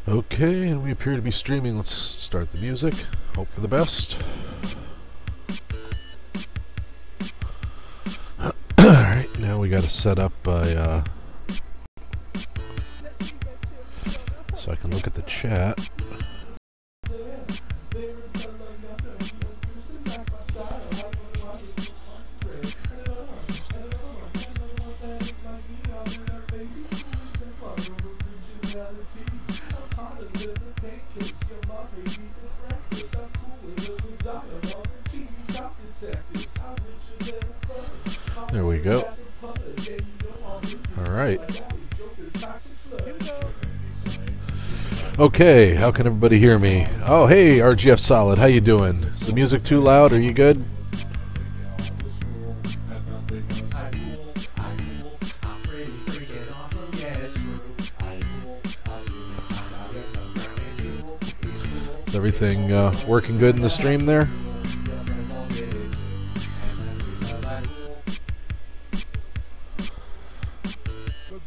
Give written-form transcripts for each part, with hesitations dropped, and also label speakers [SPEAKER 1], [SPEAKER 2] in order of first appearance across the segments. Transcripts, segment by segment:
[SPEAKER 1] Okay, and we appear to be streaming. Let's start the music. Hope for the best. Alright, now we gotta set up by, so I can look at the chat. There we go. Alright. Okay, how can everybody hear me? Oh, hey, RGF Solid, how you doing? Is the music too loud? Are you good? Is everything working good in the stream there?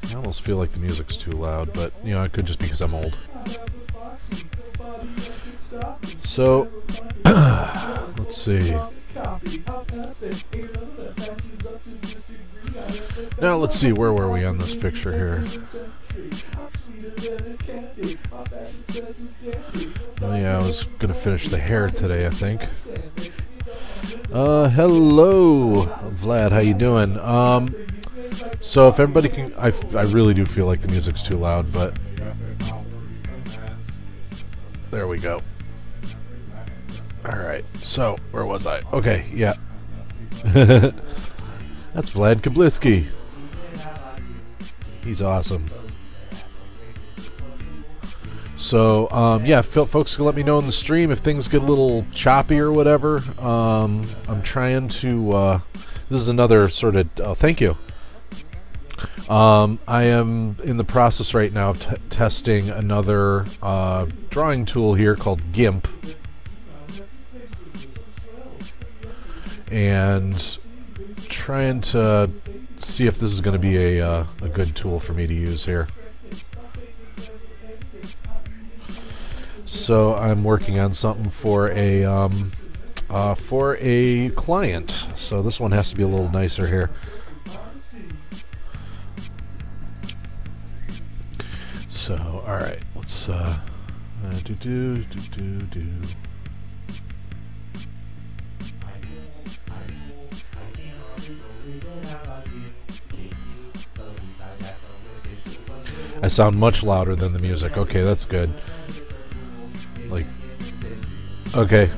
[SPEAKER 1] I almost feel like the music's too loud, but, you know, it could just be because I'm old. So, let's see. Now, let's see, where were we on this picture here? Oh yeah, I was going to finish the hair today, I think. Hello, Vlad, how you doing? So if everybody can, I really do feel like the music's too loud, but there we go. Alright, so, where was I? Okay, yeah. That's Vlad Kabliski. He's awesome. So, yeah, folks can let me know in the stream if things get a little choppy or whatever. I'm trying to, this is another sort of, oh, thank you. I am in the process right now of testing another drawing tool here called GIMP. And trying to see if this is going to be a good tool for me to use here. So I'm working on something for a client. So this one has to be a little nicer here. So all right, let's do. I sound much louder than the music. Okay, that's good. Like, okay.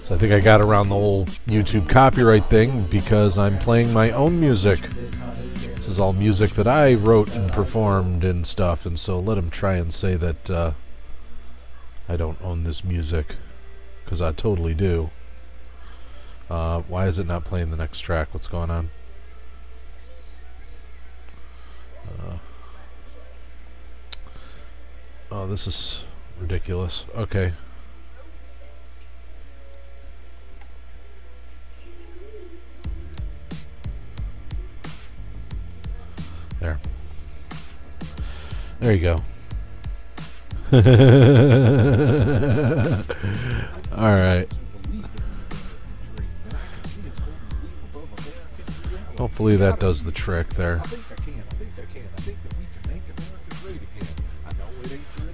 [SPEAKER 1] So I think I got around the whole YouTube copyright thing because I'm playing my own music. This is all music that I wrote and performed and stuff, and so let him try and say that I don't own this music, because I totally do. Why is it not playing the next track? What's going on? Oh, this is ridiculous. Okay. There. There you go. All right. Hopefully that does the trick there.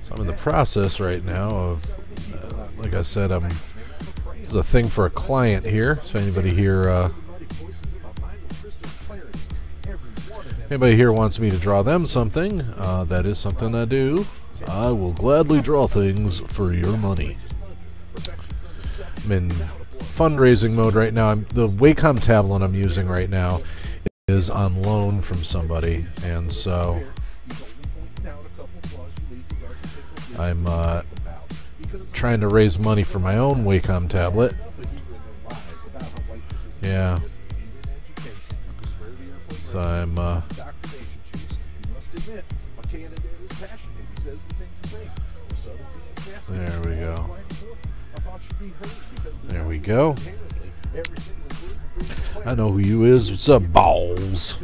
[SPEAKER 1] So I'm in the process right now of, like I said, this is a thing for a client here. So anybody here, wants me to draw them something, that is something I do. I will gladly draw things for your money. I'm in fundraising mode right now. The Wacom tablet I'm using right now is on loan from somebody, and so I'm trying to raise money for my own Wacom tablet. Yeah. So I'm there we go. There we go. I know who you is. What's up, balls?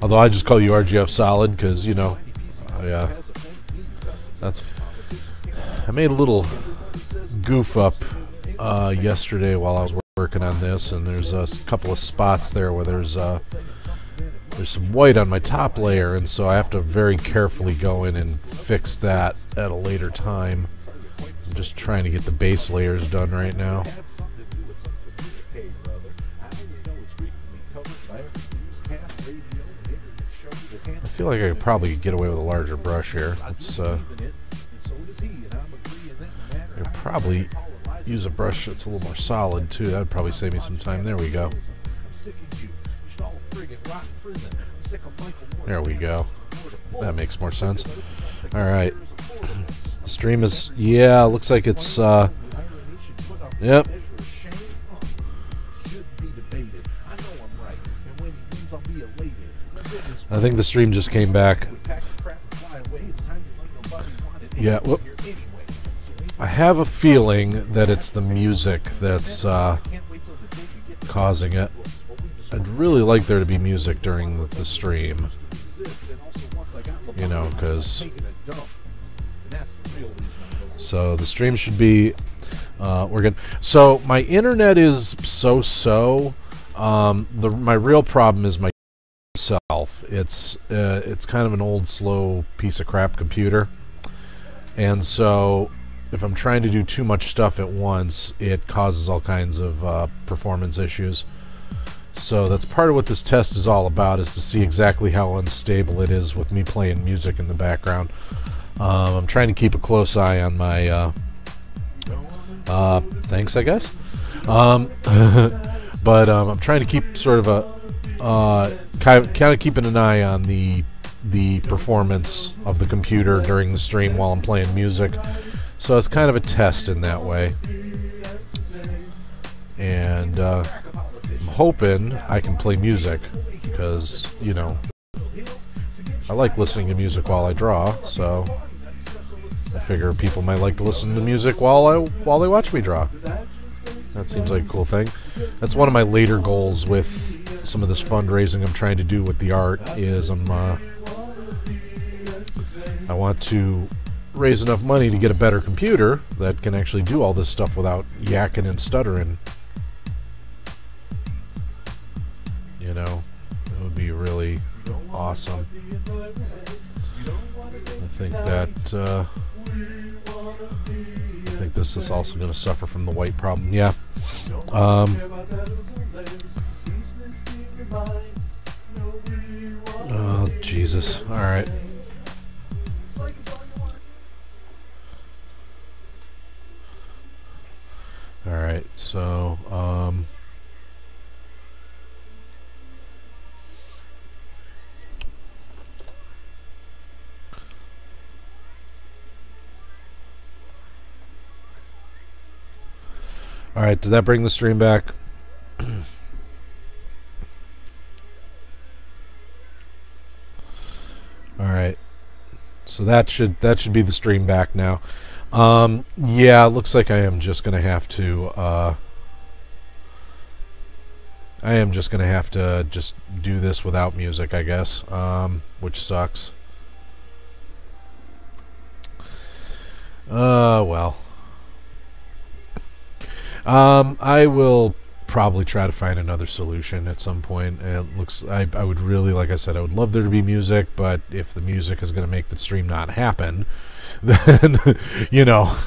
[SPEAKER 1] Although I just call you RGF Solid because, you know, I made a little goof up yesterday while I was working on this, and there's a couple of spots there where there's some white on my top layer, and so I have to very carefully go in and fix that at a later time. I'm just trying to get the base layers done right now. I feel like I could probably get away with a larger brush here. Let's I could probably use a brush that's a little more solid too. That would probably save me some time. There we go. There we go. That makes more sense. Alright. The stream is, yeah, looks like it's, yep. I think the stream just came back. Yeah, whoop. I have a feeling that it's the music that's causing it. I'd really like there to be music during the stream. You know, because... So the stream should be... we're good. So my internet is so-so. My real problem is my itself. It's kind of an old, slow piece of crap computer. And so if I'm trying to do too much stuff at once, it causes all kinds of performance issues. So that's part of what this test is all about, is to see exactly how unstable it is with me playing music in the background. I'm trying to keep a close eye on my thanks, I guess. But I'm trying to keep sort of a kind of keeping an eye on the performance of the computer during the stream while I'm playing music. So it's kind of a test in that way. And I'm hoping I can play music because, you know, I like listening to music while I draw, so I figure people might like to listen to music while they watch me draw. That seems like a cool thing. That's one of my later goals with some of this fundraising I'm trying to do with the art, is I want to raise enough money to get a better computer that can actually do all this stuff without yakking and stuttering. You know, it would be really awesome. I think that I think this is also going to suffer from the white problem. Yeah. Oh, Jesus. All right. All right. So, all right, did that bring the stream back? All right. So that should be the stream back now. Yeah, it looks like I am just going to have to just do this without music, I guess, which sucks. Well. I will probably try to find another solution at some point. It looks, I would really, like I said, I would love there to be music, but if the music is going to make the stream not happen, then, you know,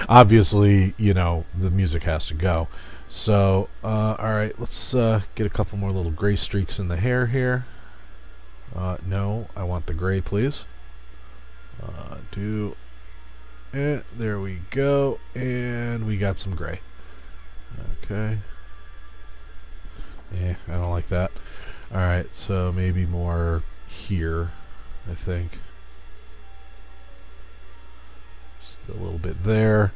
[SPEAKER 1] obviously, you know, the music has to go. So, alright, let's get a couple more little gray streaks in the hair here. No, I want the gray, please. There we go, and we got some gray. Okay. Yeah, I don't like that. Alright, so maybe more here, I think. Just a little bit there.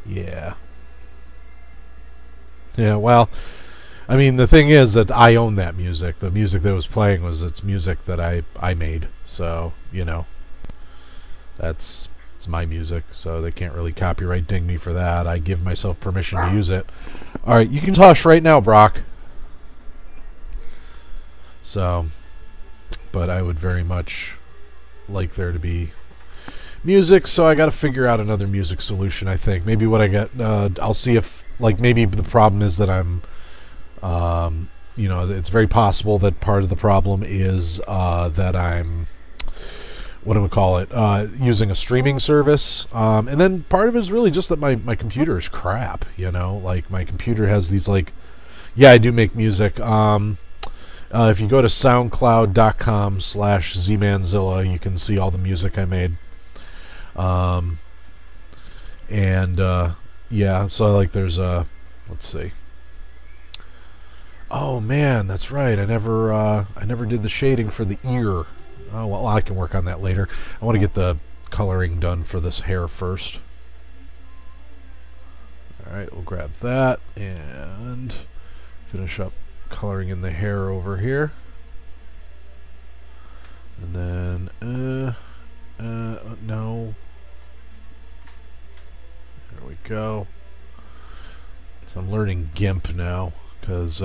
[SPEAKER 1] Yeah. Yeah, well, I mean, the thing is that I own that music. The music that was playing it's music that I made. So, you know, it's my music, so they can't really copyright ding me for that. I give myself permission to use it. All right, you can hush right now, Brock. So, but I would very much like there to be music, so I got to figure out another music solution. I think maybe what I get, I'll see if like maybe the problem is that it's very possible that part of the problem is that I'm what do we call it? Using a streaming service, and then part of it is really just that my computer is crap. Like my computer has these yeah, I do make music. If you go to soundcloud.com/zmanzilla, you can see all the music I made. Yeah, so there's let's see. Oh man, that's right. I never did the shading for the ear. Oh well, I can work on that later. I want to get the coloring done for this hair first. All right, we'll grab that and finish up coloring in the hair over here. And then no. There we go. So I'm learning GIMP now because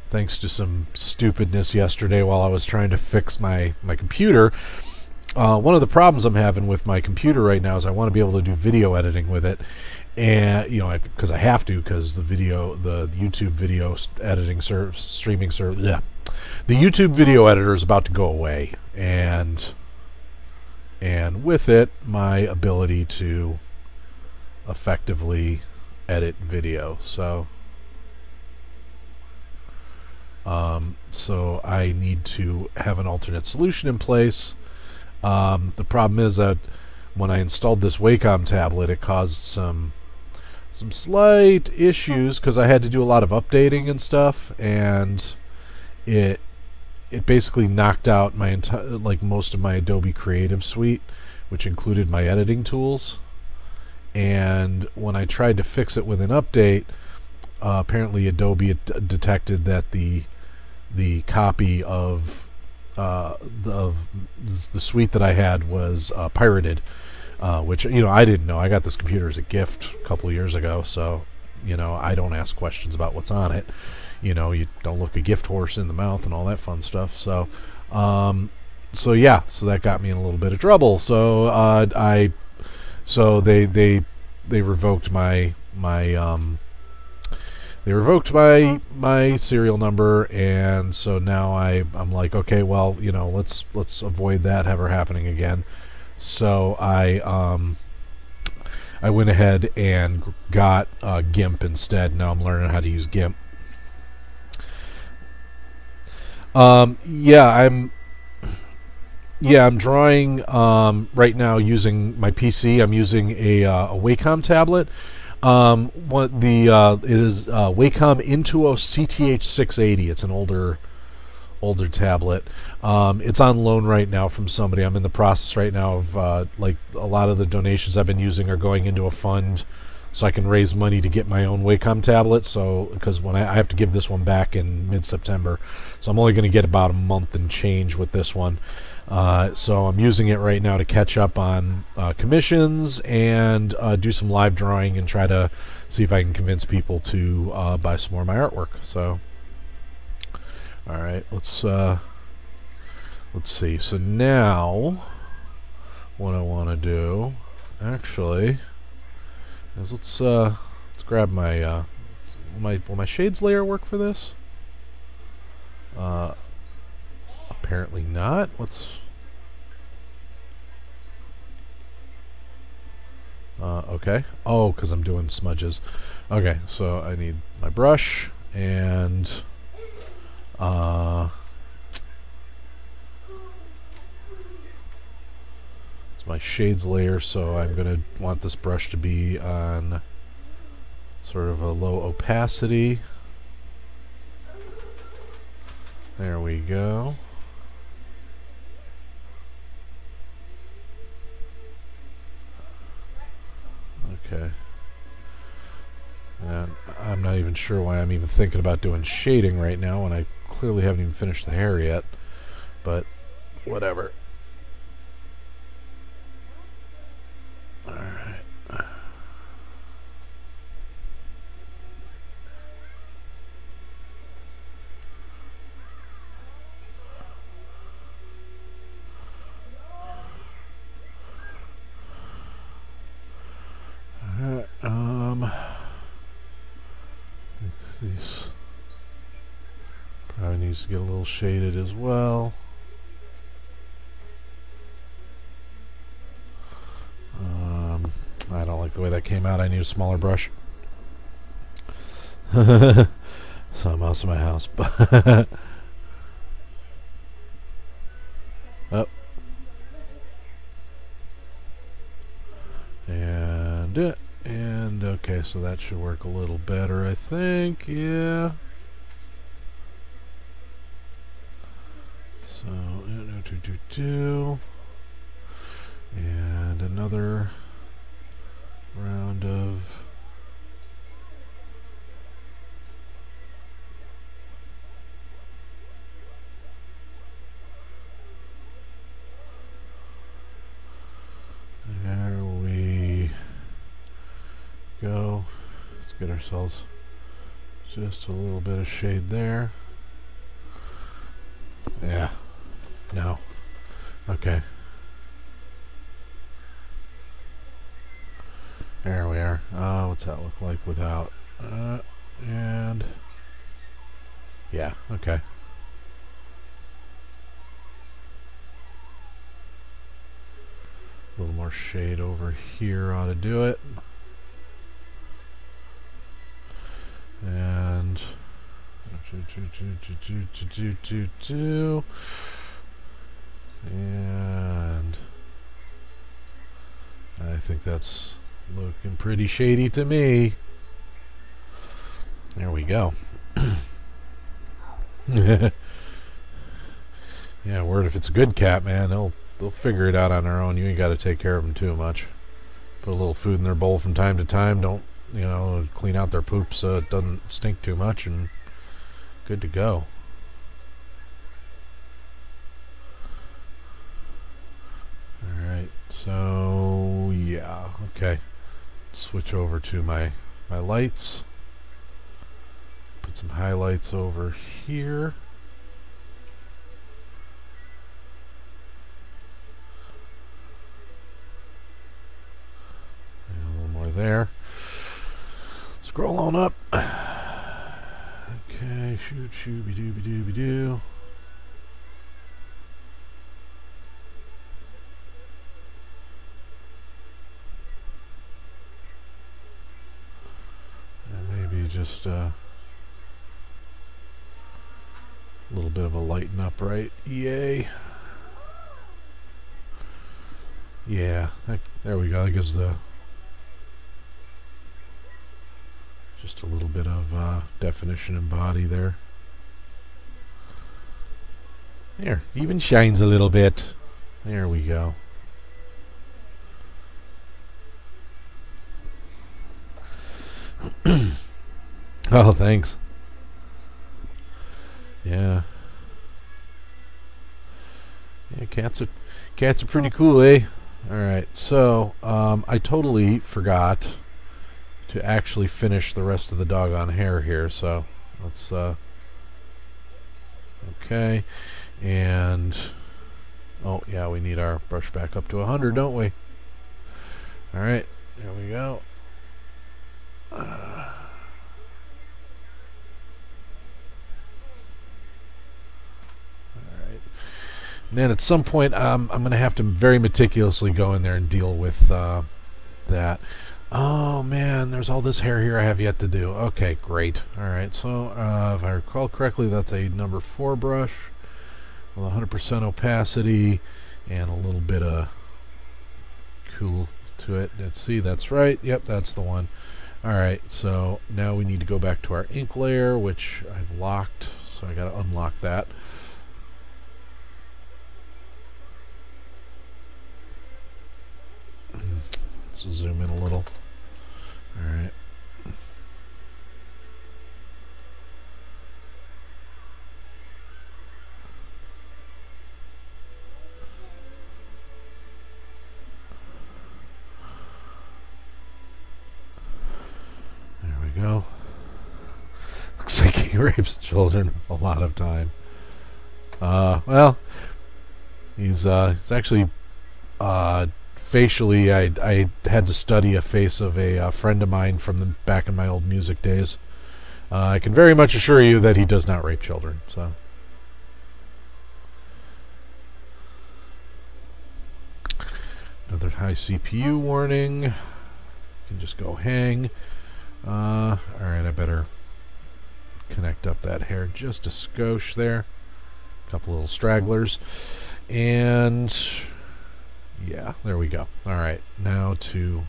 [SPEAKER 1] thanks to some stupidness yesterday while I was trying to fix my computer, one of the problems I'm having with my computer right now is I want to be able to do video editing with it, and because I have to, because the YouTube video editing streaming service, yeah, the YouTube video editor is about to go away, and with it, my ability to effectively edit video. So I need to have an alternate solution in place. The problem is that when I installed this Wacom tablet, it caused some slight issues because I had to do a lot of updating and stuff, and it basically knocked out my most of my Adobe Creative Suite, which included my editing tools. And when I tried to fix it with an update, apparently Adobe detected that the copy of the suite that I had was pirated, which I didn't know. I got this computer as a gift a couple of years ago, so I don't ask questions about what's on it. You don't look a gift horse in the mouth and all that fun stuff. So yeah, so that got me in a little bit of trouble. So they revoked my serial number, and so now I'm like, okay, well, let's avoid that ever happening again. So I went ahead and got GIMP instead. Now I'm learning how to use GIMP. I'm drawing right now using my PC. I'm using a Wacom tablet. It is Wacom Intuos CTH680. It's an older tablet. It's on loan right now from somebody. I'm in the process right now of a lot of the donations I've been using are going into a fund, so I can raise money to get my own Wacom tablet. So because when I have to give this one back in mid-September, so I'm only going to get about a month and change with this one. So I'm using it right now to catch up on commissions and do some live drawing and try to see if I can convince people to buy some more of my artwork. So, all right, let's see. So now, what I want to do, actually, is let's grab my will my shades layer work for this? Apparently not. Okay. Oh, because I'm doing smudges. Okay, so I need my brush and it's my shades layer, so I'm going to want this brush to be on sort of a low opacity. There we go. Okay. And I'm not even sure why I'm even thinking about doing shading right now when I clearly haven't even finished the hair yet. But whatever. Alright. These probably needs to get a little shaded as well. I don't like the way that came out. I need a smaller brush. Some else in my house. Up. And okay, so that should work a little better, I think. Yeah. So, and another round of there we go. Let's get ourselves just a little bit of shade there. Yeah. No. Okay. There we are. What's that look like without? And yeah, okay. A little more shade over here ought to do it. And and I think that's looking pretty shady to me. There we go. Yeah, word if it's a good cat, man, they'll figure it out on their own. You ain't got to take care of them too much. Put a little food in their bowl from time to time. Don't, clean out their poop so it doesn't stink too much, and good to go. Alright, so yeah, okay. Switch over to my lights. Put some highlights over here. And a little more there. Scroll on up. Okay, shooby-dooby-dooby-doo. And maybe just a little bit of a lighten up, right? Yay. Yeah, there we go. That gives just a little bit of definition and body there. There, even shines a little bit. There we go. Oh, thanks. Yeah. Yeah, cats are pretty cool, eh? All right, so I totally forgot to actually finish the rest of the doggone hair here, so let's okay, and oh yeah, we need our brush back up to 100, don't we? All right, there we go. All right, and then at some point I'm gonna have to very meticulously go in there and deal with that. Oh man, there's all this hair here I have yet to do. Okay, great. Alright, so if I recall correctly, that's a number 4 brush with 100% opacity and a little bit of cool to it. Let's see, that's right. Yep, that's the one. Alright, so now we need to go back to our ink layer, which I've locked, so I gotta unlock that. Let's zoom in a little. All right. There we go. Looks like he rapes children a lot of time. Well, he's actually facially, I had to study a face of a friend of mine from back in my old music days. I can very much assure you that he does not rape children. So. Another high CPU warning. You can just go hang. Alright, I better connect up that hair just a skosh there. A couple little stragglers. And yeah, there we go. Alright, now that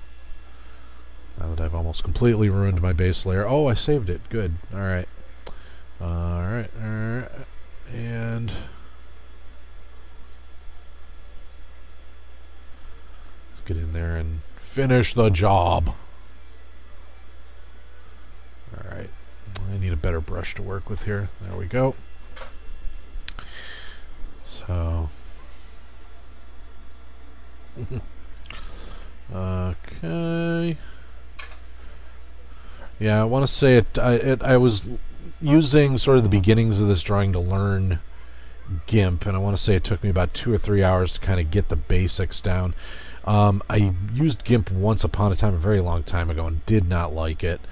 [SPEAKER 1] I've almost completely ruined my base layer. Oh, I saved it. Good. Alright. Alright. And let's get in there and finish the job. Alright. I need a better brush to work with here. There we go. So. Okay. Yeah, I want to say I was using sort of the beginnings of this drawing to learn GIMP, and I want to say it took me about 2 or 3 hours to kind of get the basics down. I used GIMP once upon a time, a very long time ago, and did not like it.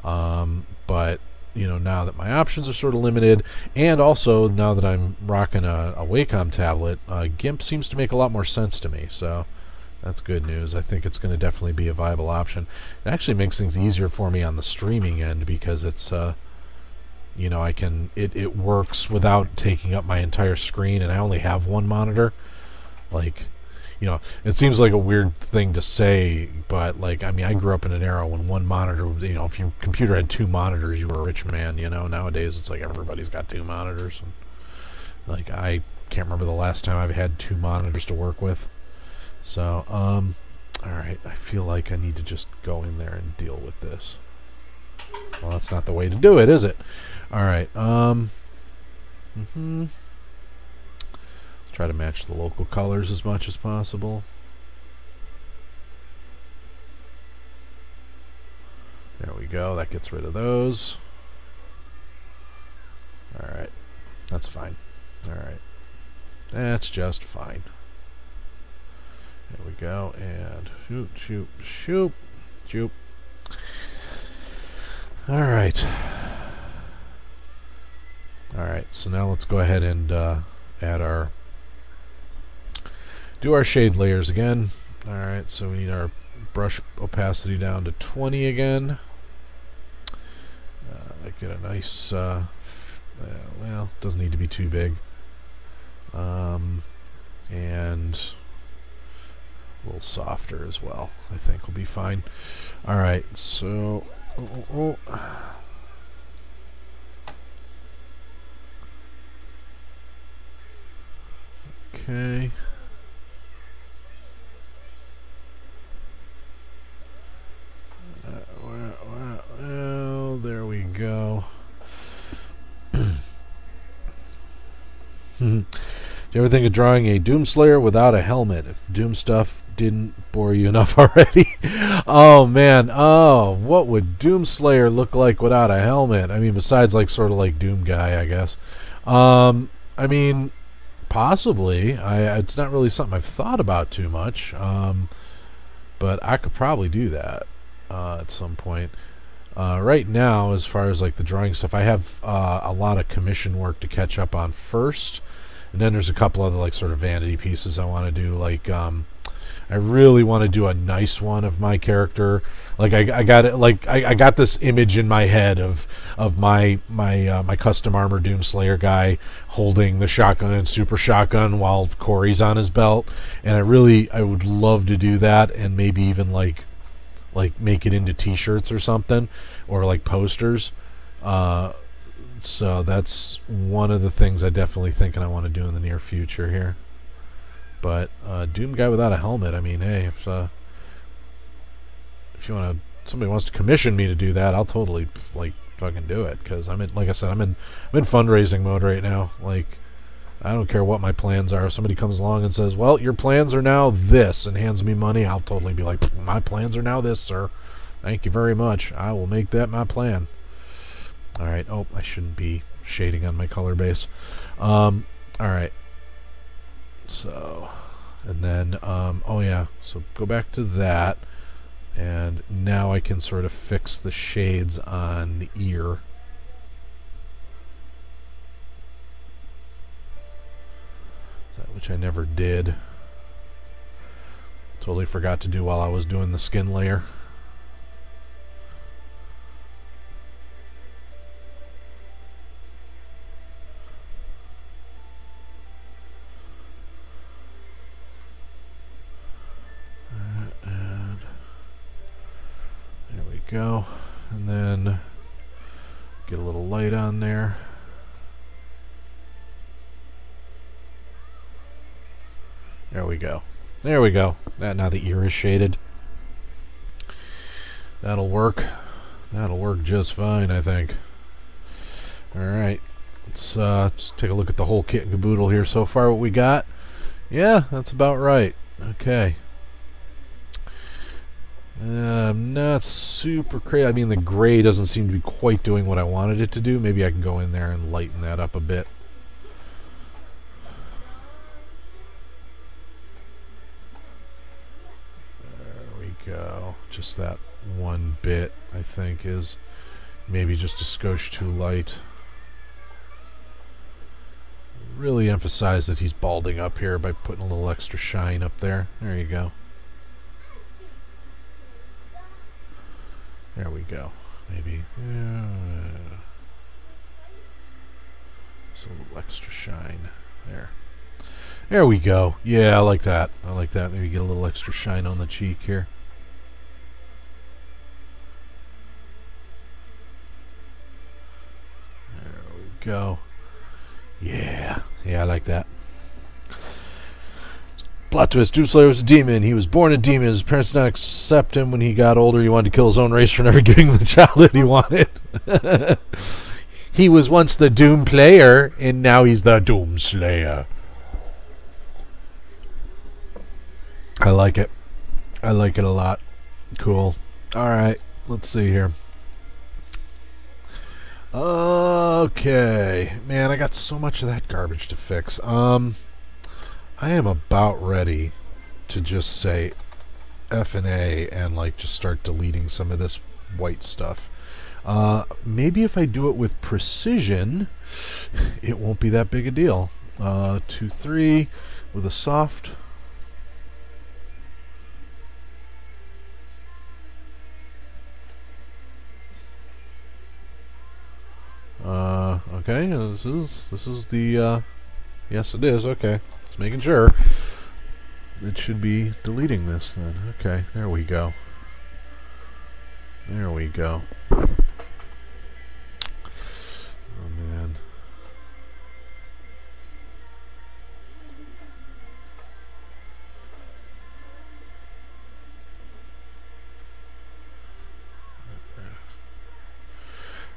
[SPEAKER 1] But you know, now that my options are sort of limited, and also now that I'm rocking a Wacom tablet, GIMP seems to make a lot more sense to me. So that's good news. I think it's going to definitely be a viable option. It actually makes things easier for me on the streaming end because it's you know, it works without taking up my entire screen, and I only have one monitor. Like, you know, it seems like a weird thing to say, but like, I mean, I grew up in an era when one monitor, you know, if your computer had 2 monitors, you were a rich man. You know, nowadays it's like everybody's got 2 monitors, and like, I can't remember the last time I've had 2 monitors to work with. So, alright, I feel like I need to just go in there and deal with this. Well, that's not the way to do it, is it? Alright, let's try to match the local colors as much as possible. There we go, that gets rid of those. Alright, that's fine. Alright, that's just fine. There we go, and shoot. Alright. Alright, so now let's go ahead and do our shade layers again. Alright, so we need our brush opacity down to 20 again. Get a nice, well, doesn't need to be too big. And a little softer as well, I think will be fine. Alright, so okay. Well, there we go. Do you ever think of drawing a Doomslayer without a helmet? If the Doom stuff didn't bore you enough already. Oh man, what would Doomslayer look like without a helmet? I mean, besides like sort of like Doom Guy, I guess. I mean, possibly. It's not really something I've thought about too much. But I could probably do that at some point. Right now, as far as like the drawing stuff, I have a lot of commission work to catch up on first. And then there's a couple other like sort of vanity pieces I want to do. Like I really want to do a nice one of my character. Like I got it. Like I got this image in my head of my custom armor Doomslayer guy holding the shotgun and super shotgun while Corey's on his belt. And I would love to do that, and maybe even like make it into T-shirts or something, or like posters. So that's one of the things I definitely think I want to do in the near future here. But Doom Guy without a helmet, I mean, hey, if somebody wants to commission me to do that, I'll totally like fucking do it, because like I said, I'm in fundraising mode right now. Like, I don't care what my plans are. If somebody comes along and says, well, your plans are now this, and hands me money, I'll totally be like, my plans are now this, sir. Thank you very much. I will make that my plan. Alright, oh, I shouldn't be shading on my color base. Alright. So, and then, oh yeah, so go back to that, and now I can sort of fix the shades on the ear. which I never did. Totally forgot to do while I was doing the skin layer. And there we go. And then get a little light on there. There we go. There we go. Now the ear is shaded. That'll work. That'll work just fine, I think. Alright. Let's take a look at the whole kit and caboodle here. So far what we got. Yeah, that's about right. Okay. Not super crazy. I mean, the gray doesn't seem to be quite doing what I wanted it to do. Maybe I can go in there and lighten that up a bit. Go. Just that one bit, I think, is maybe just a skosh too light. Really emphasize that he's balding up here by putting a little extra shine up there. There you go. There we go. Maybe so a little extra shine there. There we go. Yeah, I like that. I like that. Maybe get a little extra shine on the cheek here. Go. Yeah, I like that. Plot twist, Doomslayer was a demon. He was born a demon. His parents did not accept him. When he got older, he wanted to kill his own race for never giving him the childhood he wanted. He was once the Doom player, and now he's the Doomslayer. I like it. I like it a lot. Cool. Alright, let's see here. Okay, man, I got so much of that garbage to fix. I am about ready to just say F and A and like just start deleting some of this white stuff. Maybe if I do it with precision, it won't be that big a deal. 2, 3 with a soft. Okay, this is the yes it is, okay. Just making sure. It should be deleting this then. Okay, there we go. There we go. Oh man.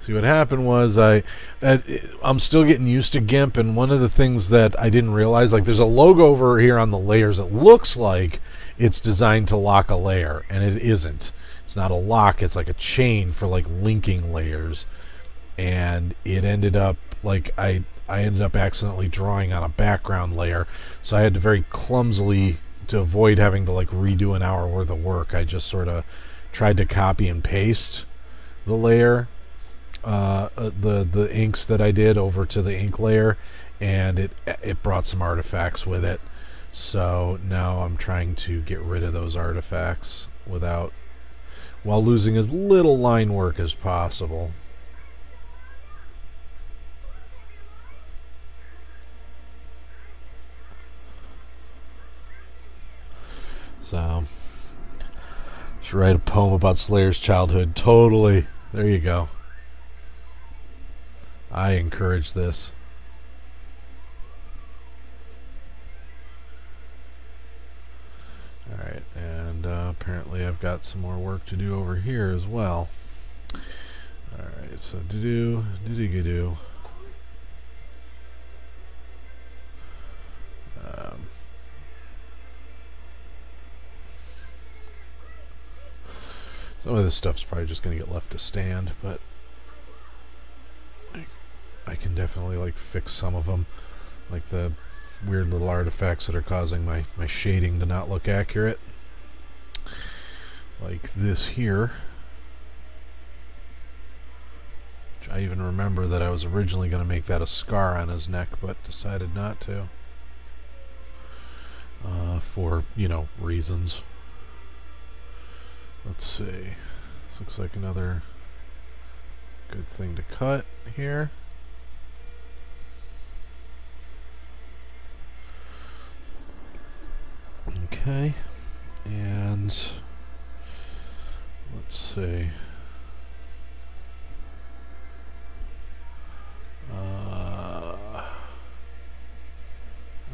[SPEAKER 1] See, what happened was I'm still getting used to GIMP, and one of the things that I didn't realize, like there's a logo over here on the layers that looks like it's designed to lock a layer, and it isn't. It's not a lock, it's like a chain for like linking layers. And it ended up like I ended up accidentally drawing on a background layer, so I had to very clumsily, to avoid having to like redo an hour worth of work, I just sort of tried to copy and paste the layer, the inks that I did over to the ink layer, and it brought some artifacts with it. So now I'm trying to get rid of those artifacts while losing as little line work as possible. So should write a poem about Slayer's childhood. Totally. There you go. I encourage this. Alright, and apparently I've got some more work to do over here as well. Alright, so do-do-do-do-do. Some of this stuff's probably just going to get left to stand, but I can definitely like fix some of them, like the weird little artifacts that are causing my shading to not look accurate, like this here, which I even remember that I was originally going to make that a scar on his neck but decided not to. for, you know, reasons. Let's see. This looks like another good thing to cut here. Okay. And let's see.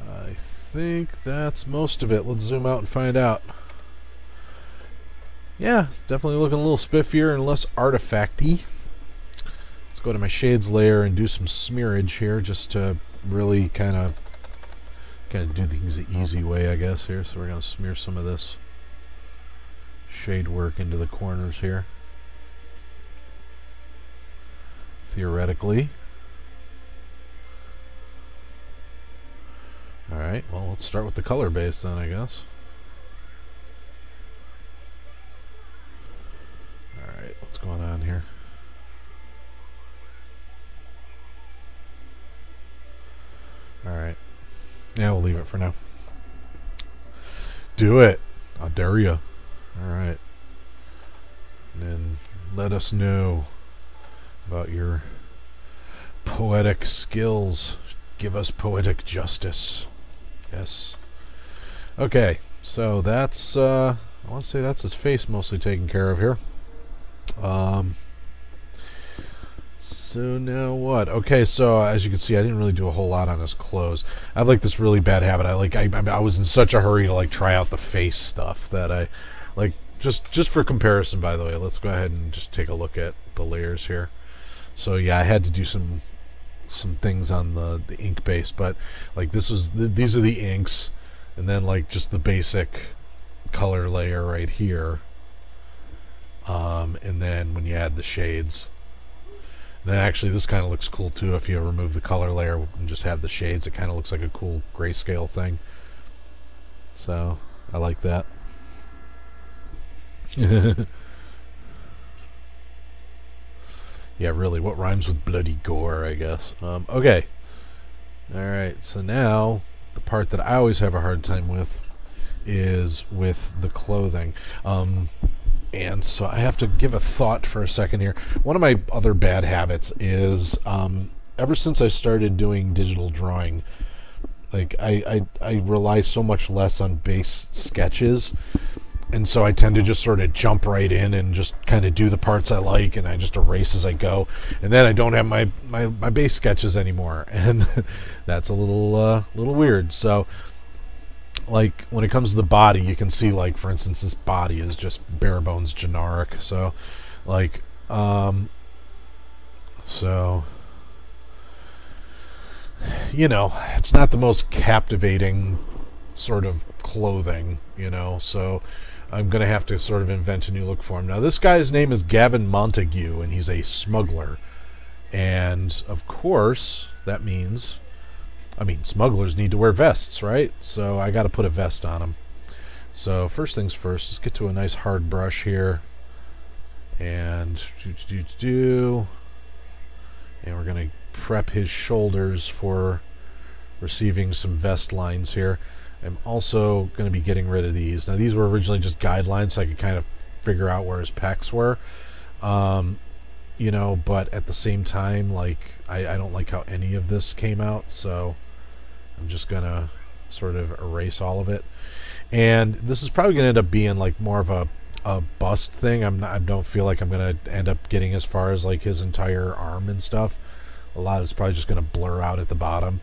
[SPEAKER 1] I think that's most of it. Let's zoom out and find out. Yeah, it's definitely looking a little spiffier and less artifacty. Let's go to my shades layer and do some smearage here, just to really kind of do things the easy way, I guess, here. So we're going to smear some of this shade work into the corners here. Theoretically. Alright, well, let's start with the color base then, I guess. Alright, what's going on here? Alright. Yeah, we'll leave it for now. Do it! I dare ya. Alright. And then let us know about your poetic skills. Give us poetic justice. Yes. Okay, so that's, I want to say that's his face mostly taken care of here. So now what? Okay, so as you can see, I didn't really do a whole lot on his clothes. I have like this really bad habit. I was in such a hurry to like try out the face stuff that I like just for comparison, by the way, let's go ahead and just take a look at the layers here. So yeah, I had to do some things on the ink base, but like this was these are the inks, and then like just the basic color layer right here, and then when you add the shades, and then actually this kind of looks cool too if you remove the color layer and just have the shades. It kind of looks like a cool grayscale thing, so I like that. Yeah, really, what rhymes with bloody gore, I guess. Okay. Alright, so now, the part that I always have a hard time with is with the clothing. And so I have to give a thought for a second here. One of my other bad habits is, ever since I started doing digital drawing, like, I rely so much less on base sketches. And so I tend to just sort of jump right in and just kind of do the parts I like, and I just erase as I go. And then I don't have my base sketches anymore, and that's a little weird. So, like, when it comes to the body, you can see, like, for instance, this body is just bare bones generic. So, like, so, you know, it's not the most captivating sort of clothing, you know, so I'm going to have to sort of invent a new look for him. Now, this guy's name is Gavin Montague, and he's a smuggler. And, of course, that means, I mean, smugglers need to wear vests, right? So I got to put a vest on him. So first things first, let's get to a nice hard brush here. And and we're going to prep his shoulders for receiving some vest lines here. I'm also going to be getting rid of these. Now, these were originally just guidelines, so I could kind of figure out where his pecs were. You know, but at the same time, like, I don't like how any of this came out, so I'm just going to sort of erase all of it. And this is probably going to end up being, like, more of a bust thing. I don't feel like I'm going to end up getting as far as, like, his entire arm and stuff. A lot of it's probably just going to blur out at the bottom.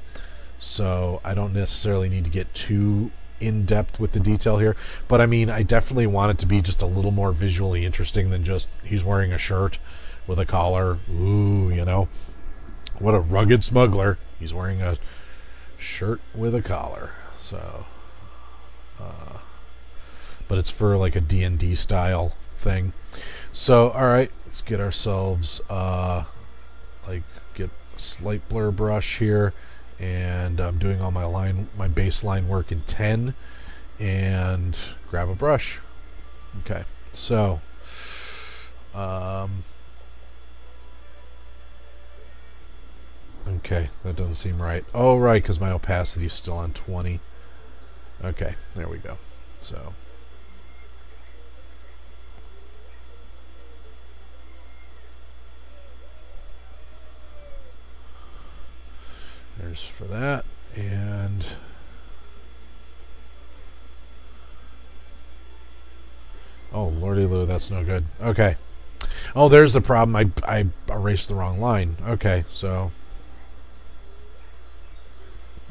[SPEAKER 1] So I don't necessarily need to get too in-depth with the detail here. But I mean, I definitely want it to be just a little more visually interesting than just he's wearing a shirt with a collar. Ooh, you know. What a rugged smuggler. He's wearing a shirt with a collar. So, but it's for like a D&D style thing. So, alright, let's get ourselves, like, get a slight blur brush here. And I'm doing all my baseline work in 10, and grab a brush. Okay, so okay, that doesn't seem right. Oh, right, because my opacity is still on 20. Okay, there we go. So there's for that. And oh, Lordy Lou, that's no good. Okay. Oh, there's the problem. I erased the wrong line. Okay, so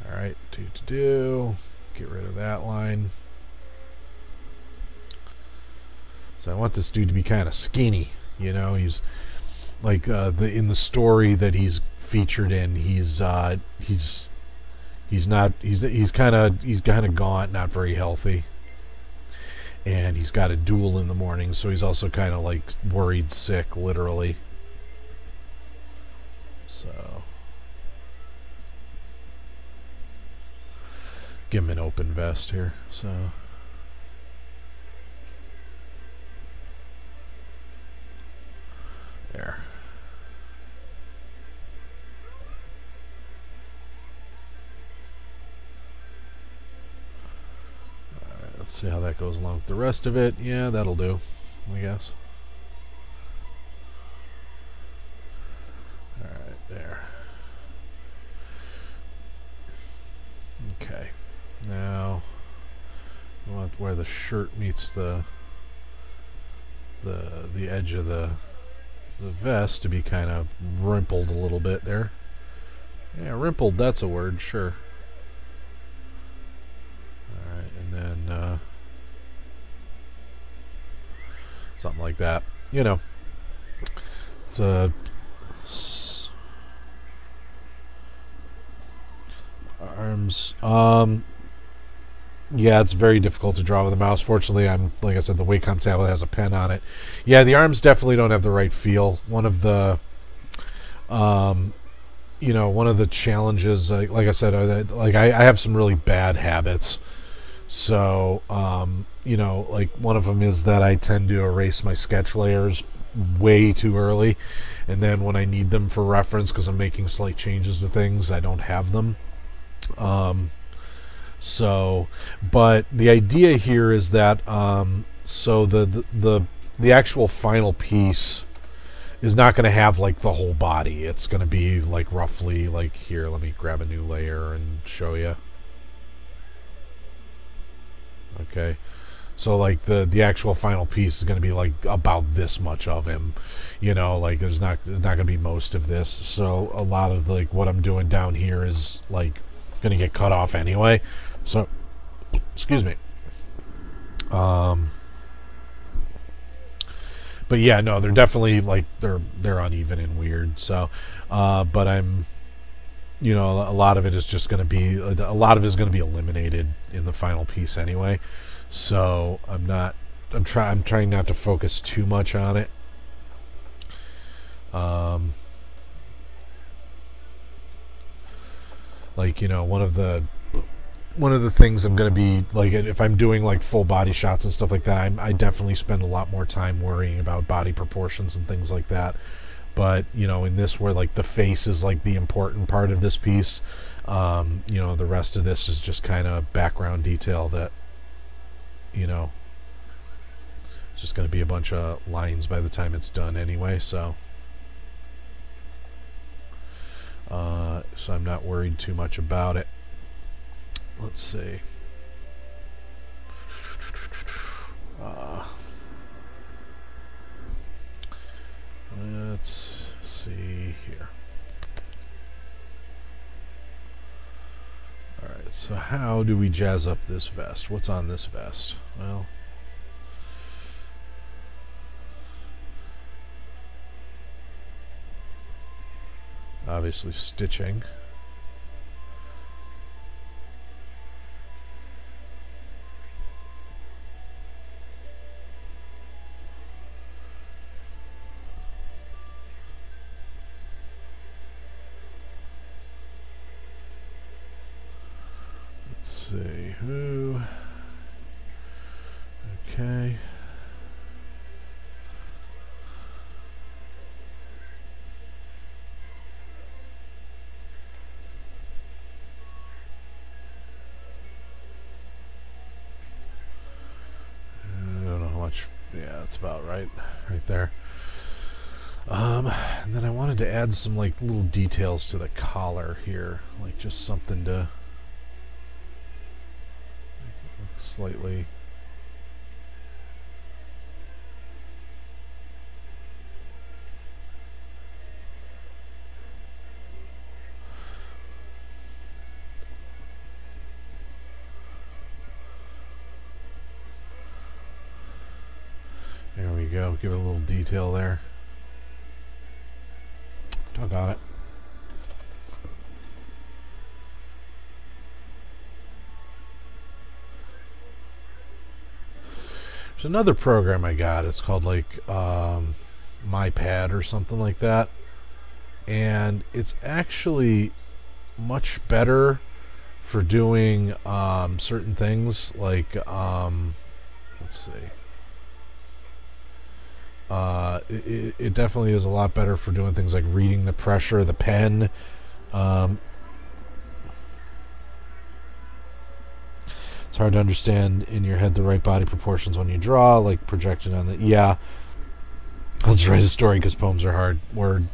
[SPEAKER 1] all right, do. Get rid of that line. So I want this dude to be kind of skinny. You know, he's like in the story that he's featured in. He's kind of gaunt, not very healthy, and he's got a duel in the morning. So he's also kind of like worried sick, literally. So give him an open vest here. So. There. Alright, let's see how that goes along with the rest of it. Yeah, that'll do, I guess. Alright, there. Okay. Now, we want where the shirt meets the edge of the vest to be kind of rimpled a little bit there. Yeah, rimpled, that's a word, sure. Alright, and then something like that. You know, it's a arms. Yeah, it's very difficult to draw with a mouse. Fortunately, like I said, the Wacom tablet has a pen on it. Yeah, the arms definitely don't have the right feel. One of the, one of the challenges, like I said, I have some really bad habits. So, like one of them is that I tend to erase my sketch layers way too early, and then when I need them for reference, because I'm making slight changes to things, I don't have them. So, but the idea here is that so the actual final piece is not going to have like the whole body. It's going to be like roughly like here. Let me grab a new layer and show you. Okay, so like the actual final piece is going to be like about this much of him. You know, like there's not going to be most of this. So a lot of like what I'm doing down here is like going to get cut off anyway. So, excuse me. But yeah, no, they're definitely like they're uneven and weird. So, but I'm, a lot of it is just going to be eliminated in the final piece anyway. So I'm trying not to focus too much on it. Like one of the things I'm going to be like, if I'm doing like full body shots and stuff like that, I definitely spend a lot more time worrying about body proportions and things like that. But in this, where like the face is like the important part of this piece, the rest of this is just kind of background detail that it's just going to be a bunch of lines by the time it's done anyway. So I'm not worried too much about it. Let's see. Let's see here. Alright, so how do we jazz up this vest? What's on this vest? Well, obviously stitching. Let's see, who? Okay. Yeah, that's about right there. And then I wanted to add some like little details to the collar here, like just something to slightly. There we go. Give it a little detail there. Doggone it. There's another program I got. It's called like MyPad or something like that. And it's actually much better for doing certain things like let's see. It definitely is a lot better for doing things like reading the pressure of the pen. It's hard to understand in your head the right body proportions when you draw, like projection on the... Yeah. Let's write a story because poems are hard. Word.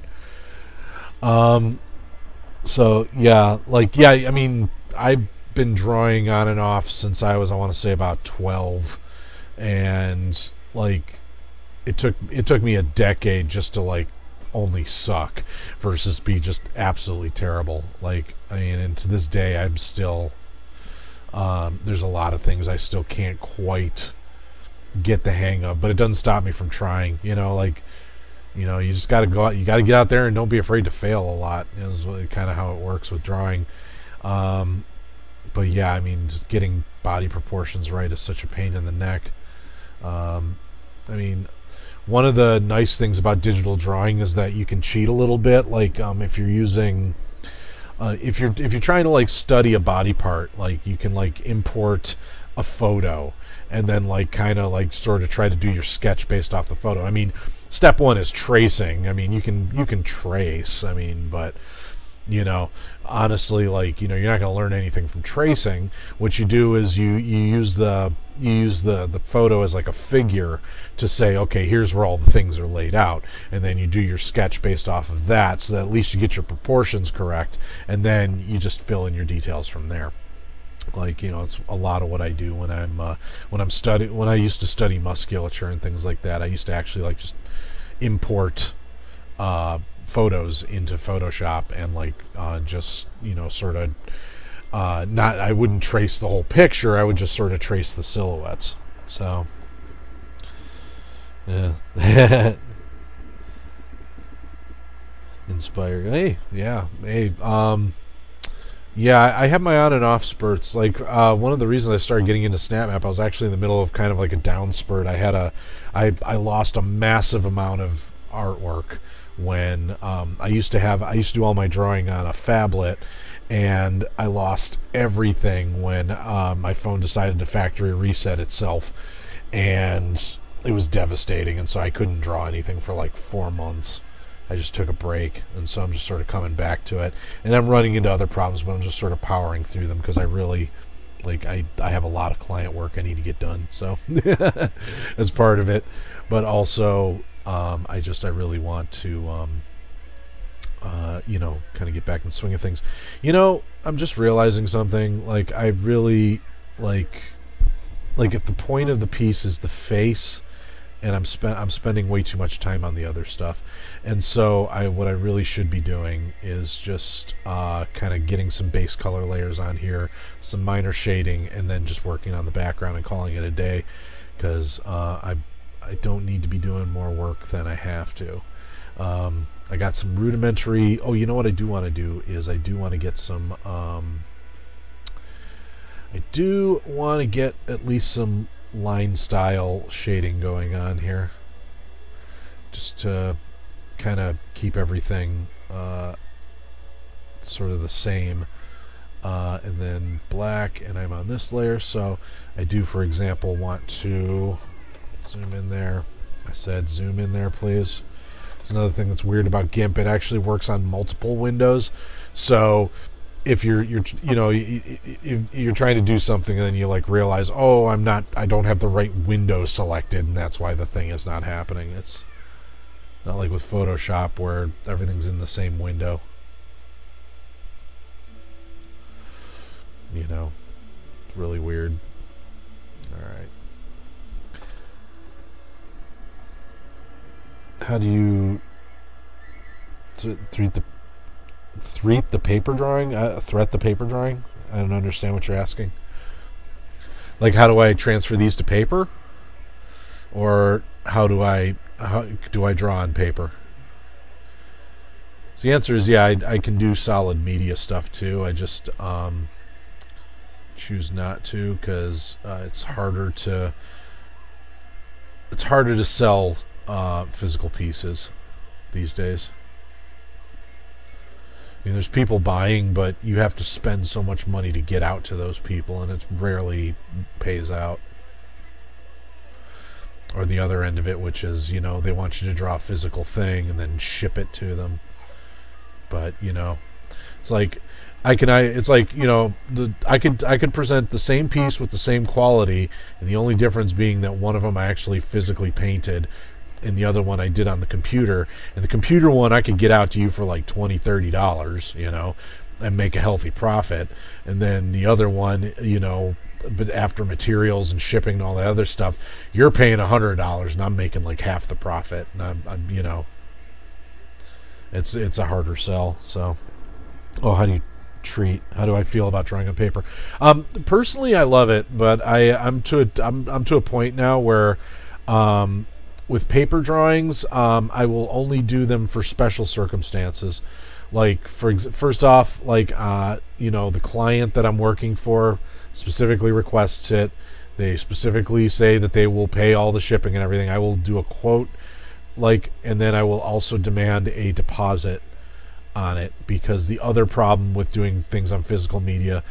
[SPEAKER 1] So, yeah. Like, yeah, I mean, I've been drawing on and off since I was, I want to say, about 12. And, like... It took me a decade just to like only suck versus be just absolutely terrible. Like, I mean, and to this day I'm still there's a lot of things I still can't quite get the hang of, but it doesn't stop me from trying. You know, like, you know, you just got to go out, you got to get out there and don't be afraid to fail a lot. Is kind of how it works with drawing. But yeah, I mean, just getting body proportions right is such a pain in the neck. I mean, one of the nice things about digital drawing is that you can cheat a little bit. Like if you're using, if you're trying to like study a body part, like you can like import a photo and then like kind of like sort of try to do your sketch based off the photo. I mean, step one is tracing. I mean, you can trace. I mean, but you know, honestly, like, you know, you're not going to learn anything from tracing. What you do is you use the photo as like a figure to say, okay, here's where all the things are laid out, and then you do your sketch based off of that, so that at least you get your proportions correct, and then you just fill in your details from there. Like, you know, it's a lot of what I do when I used to study musculature and things like that. I used to actually like just import photos into Photoshop and like just, you know, sort of I wouldn't trace the whole picture, I would just sort of trace the silhouettes. So yeah. Inspired. Hey, yeah. Hey, yeah, I have my on and off spurts. Like one of the reasons I started getting into SnapMap, I was actually in the middle of kind of like a down spurt. I lost a massive amount of artwork when I used to do all my drawing on a phablet, and I lost everything when my phone decided to factory reset itself, and it was devastating. And so I couldn't draw anything for like 4 months. I just took a break, and so I'm just sort of coming back to it, and I'm running into other problems, but I'm just sort of powering through them because I really, like, I have a lot of client work I need to get done, so as part of it. But also I really want to you know, kind of get back in the swing of things. You know, I'm just realizing something. Like, I really like if the point of the piece is the face, and I'm spending way too much time on the other stuff, and so what I really should be doing is just kind of getting some base color layers on here, some minor shading, and then just working on the background and calling it a day, because I don't need to be doing more work than I have to. I got some rudimentary... Oh, you know what I do want to do is I do want to get some... I do want to get at least some line style shading going on here, just to kind of keep everything sort of the same. And then black, and I'm on this layer, so I do, for example, want to zoom in there. I said zoom in there, please. It's another thing that's weird about GIMP. It actually works on multiple windows, so if you're you know if you're trying to do something and then you like realize, oh, I don't have the right window selected, and that's why the thing is not happening. It's not like with Photoshop where everything's in the same window. You know, it's really weird. All right. How do you treat the paper drawing? Threat the paper drawing? I don't understand what you're asking. Like, how do I transfer these to paper? Or how do I draw on paper? So the answer is yeah, I can do solid media stuff too. I just choose not to because it's harder to sell physical pieces these days. I mean, there's people buying, but you have to spend so much money to get out to those people, and it rarely pays out. Or the other end of it, which is, you know, they want you to draw a physical thing and then ship it to them. But, you know, it's like it's like, you know, I could present the same piece with the same quality, and the only difference being that one of them I actually physically painted and the other one I did on the computer. And the computer one I could get out to you for like $20-$30, you know, and make a healthy profit. And then the other one, you know, but after materials and shipping and all that other stuff, you're paying $100 and I'm making like half the profit. And I'm you know, it's a harder sell. So, how do I feel about drawing on paper? Personally, I love it, but I'm to a point now where with paper drawings, I will only do them for special circumstances. Like, first off, like, you know, the client that I'm working for specifically requests it. They specifically say that they will pay all the shipping and everything. I will do a quote, like, and then I will also demand a deposit on it, because the other problem with doing things on physical media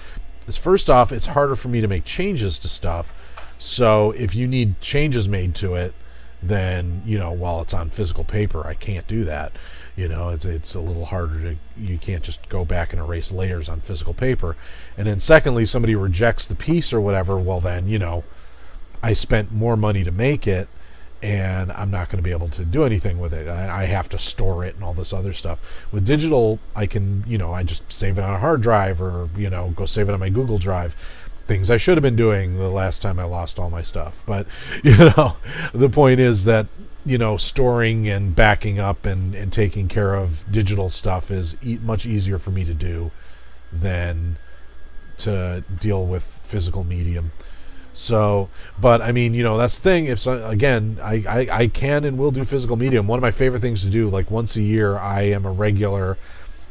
[SPEAKER 1] is, first off, it's harder for me to make changes to stuff. So if you need changes made to it, then, you know, while it's on physical paper, I can't do that. You know, it's a little harder to, you can't just go back and erase layers on physical paper. And then secondly, somebody rejects the piece or whatever, well then, you know, I spent more money to make it and I'm not going to be able to do anything with it. I have to store it and all this other stuff. With digital, I can, you know, I just save it on a hard drive, or, you know, go save it on my Google Drive. Things I should have been doing the last time I lost all my stuff. But, you know, the point is that, you know, storing and backing up and taking care of digital stuff is much easier for me to do than to deal with physical medium. So, but I mean, you know, that's the thing. If again, I can and will do physical medium. One of my favorite things to do, like once a year, I am a regular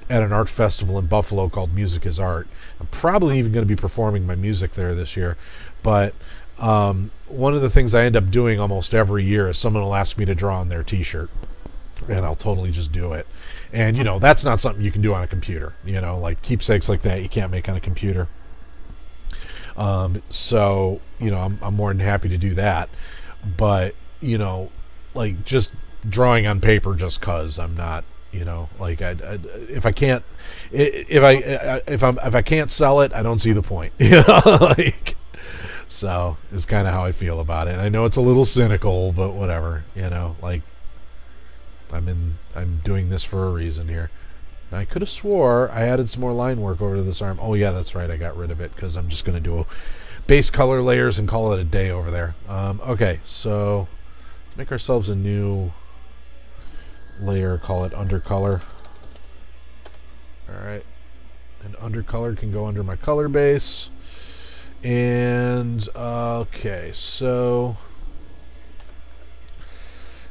[SPEAKER 1] at an art festival in Buffalo called Music is Art. I'm probably even going to be performing my music there this year. But one of the things I end up doing almost every year is someone will ask me to draw on their t-shirt, and I'll totally just do it. And, you know, that's not something you can do on a computer. You know, like keepsakes like that you can't make on a computer. So, you know, I'm more than happy to do that. But, you know, like just drawing on paper just 'cause I'm not, you know, like if I can't sell it, I don't see the point. You know, like, so it's kind of how I feel about it. I know it's a little cynical, but whatever, you know, like I'm doing this for a reason here. Now, I could have swore I added some more line work over to this arm. Oh yeah, that's right, I got rid of it because I'm just going to do base color layers and call it a day over there. Okay, so let's make ourselves a new layer, call it undercolor. Alright, and undercolor can go under my color base. And okay, so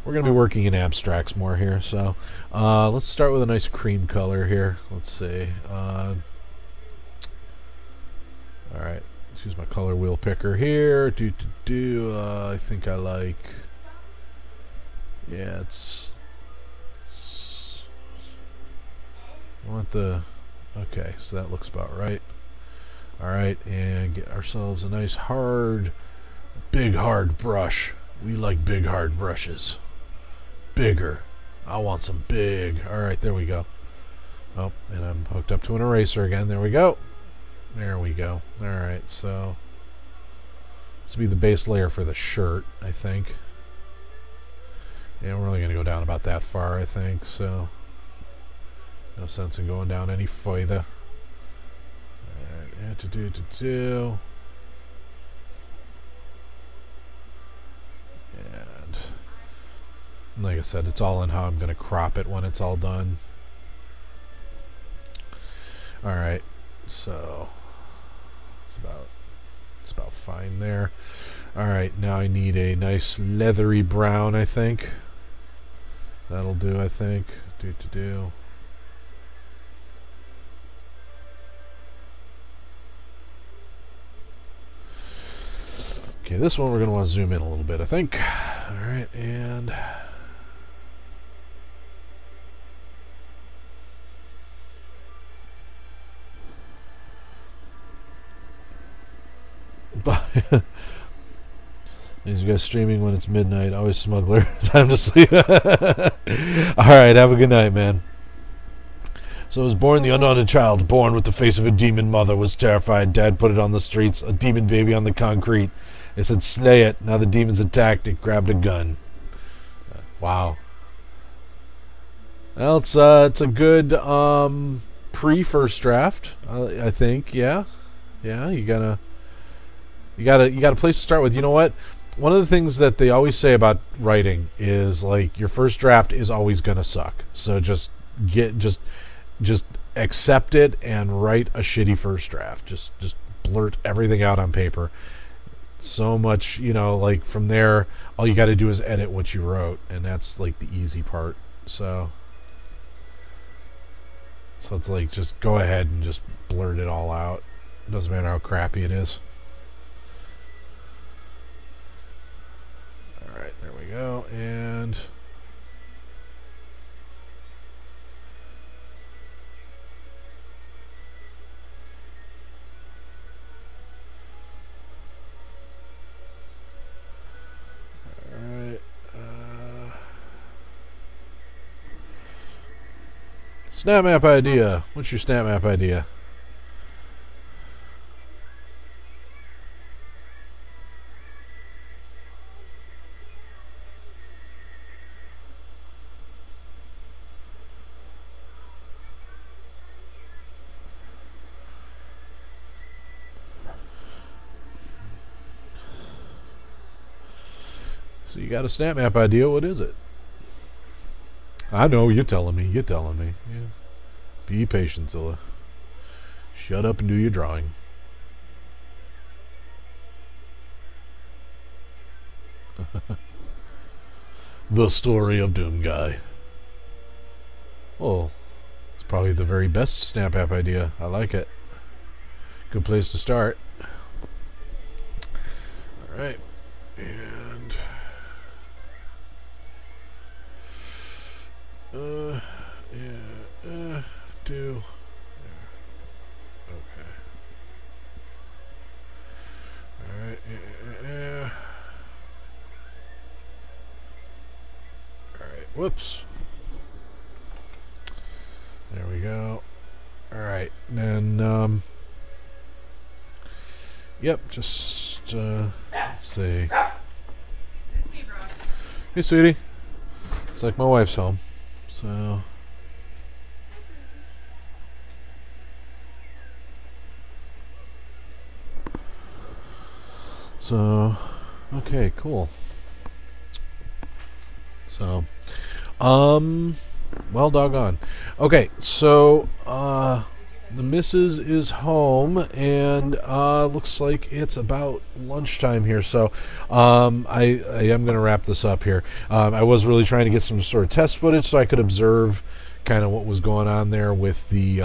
[SPEAKER 1] we're going to be working in abstracts more here. So let's start with a nice cream color here. Let's see. Alright, let's use my color wheel picker here. I think I like, yeah, I want the, okay, so that looks about right. Alright, and get ourselves a nice big hard brush. We like big hard brushes. Bigger. I want some big. Alright, there we go. Oh, and I'm hooked up to an eraser again. There we go. There we go. Alright, so this will be the base layer for the shirt, I think. Yeah, we're only going to go down about that far, I think, so no sense in going down any further. Alright, do. And like I said, it's all in how I'm going to crop it when it's all done. Alright, so it's about fine there. Alright, now I need a nice leathery brown, I think. That'll do, I think. Do. Okay, this one we're going to want to zoom in a little bit, I think. Alright, and these guys streaming when it's midnight. Always smuggler. Time to sleep. Alright, have a good night, man. So was born the unwanted child, born with the face of a demon mother, was terrified. Dad put it on the streets, a demon baby on the concrete. They said, slay it. Now the demons attacked. It grabbed a gun. Wow. Well, it's a good pre-first draft, I think. Yeah, you got a place to start with. You know what? One of the things that they always say about writing is like your first draft is always gonna suck. So just accept it and write a shitty first draft. Just blurt everything out on paper. So much, like from there, all you got to do is edit what you wrote, and that's like the easy part. So it's like just go ahead and just blurt it all out. It doesn't matter how crappy it is. All right, there we go, and snap map idea. What's your snap map idea? So you got a snap map idea. What is it? I know, you're telling me. Yeah. Be patient, Zilla. Shut up and do your drawing. The story of Doom Guy. Oh, it's probably the very best snap app idea. I like it. Good place to start. Alright. And do. Okay. Alright. Alright. Whoops. There we go. Alright. And, yep, just, let's see.
[SPEAKER 2] It's me, bro.
[SPEAKER 1] Hey, sweetie. It's like my wife's home. So okay, cool. So well, doggone. Okay, so the missus is home, and looks like it's about lunchtime here. So I am going to wrap this up here. I was really trying to get some sort of test footage so I could observe kind of what was going on there with the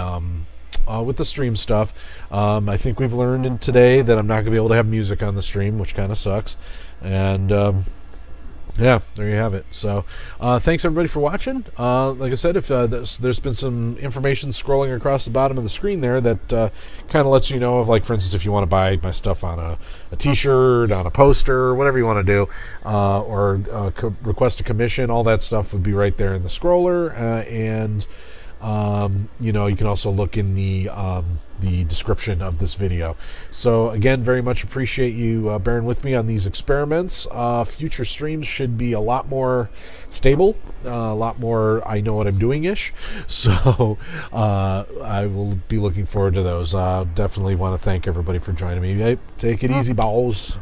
[SPEAKER 1] stream stuff. I think we've learned today that I'm not going to be able to have music on the stream, which kind of sucks. And yeah, there you have it. So thanks everybody for watching. Like I said, if there's been some information scrolling across the bottom of the screen there that kind of lets you know of, like, for instance, if you want to buy my stuff on a t-shirt, on a poster, whatever you want to do, or request a commission, all that stuff would be right there in the scroller. And You can also look in the description of this video. So again, very much appreciate you bearing with me on these experiments. Future streams should be a lot more stable, a lot more I know what I'm doing-ish. So I will be looking forward to those. Definitely want to thank everybody for joining me. Hey, take it easy, balls.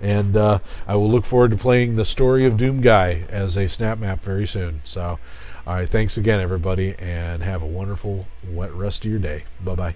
[SPEAKER 1] And I will look forward to playing the Story of Doom Guy as a snap map very soon. So, all right, thanks again, everybody, and have a wonderful rest of your day. Bye-bye.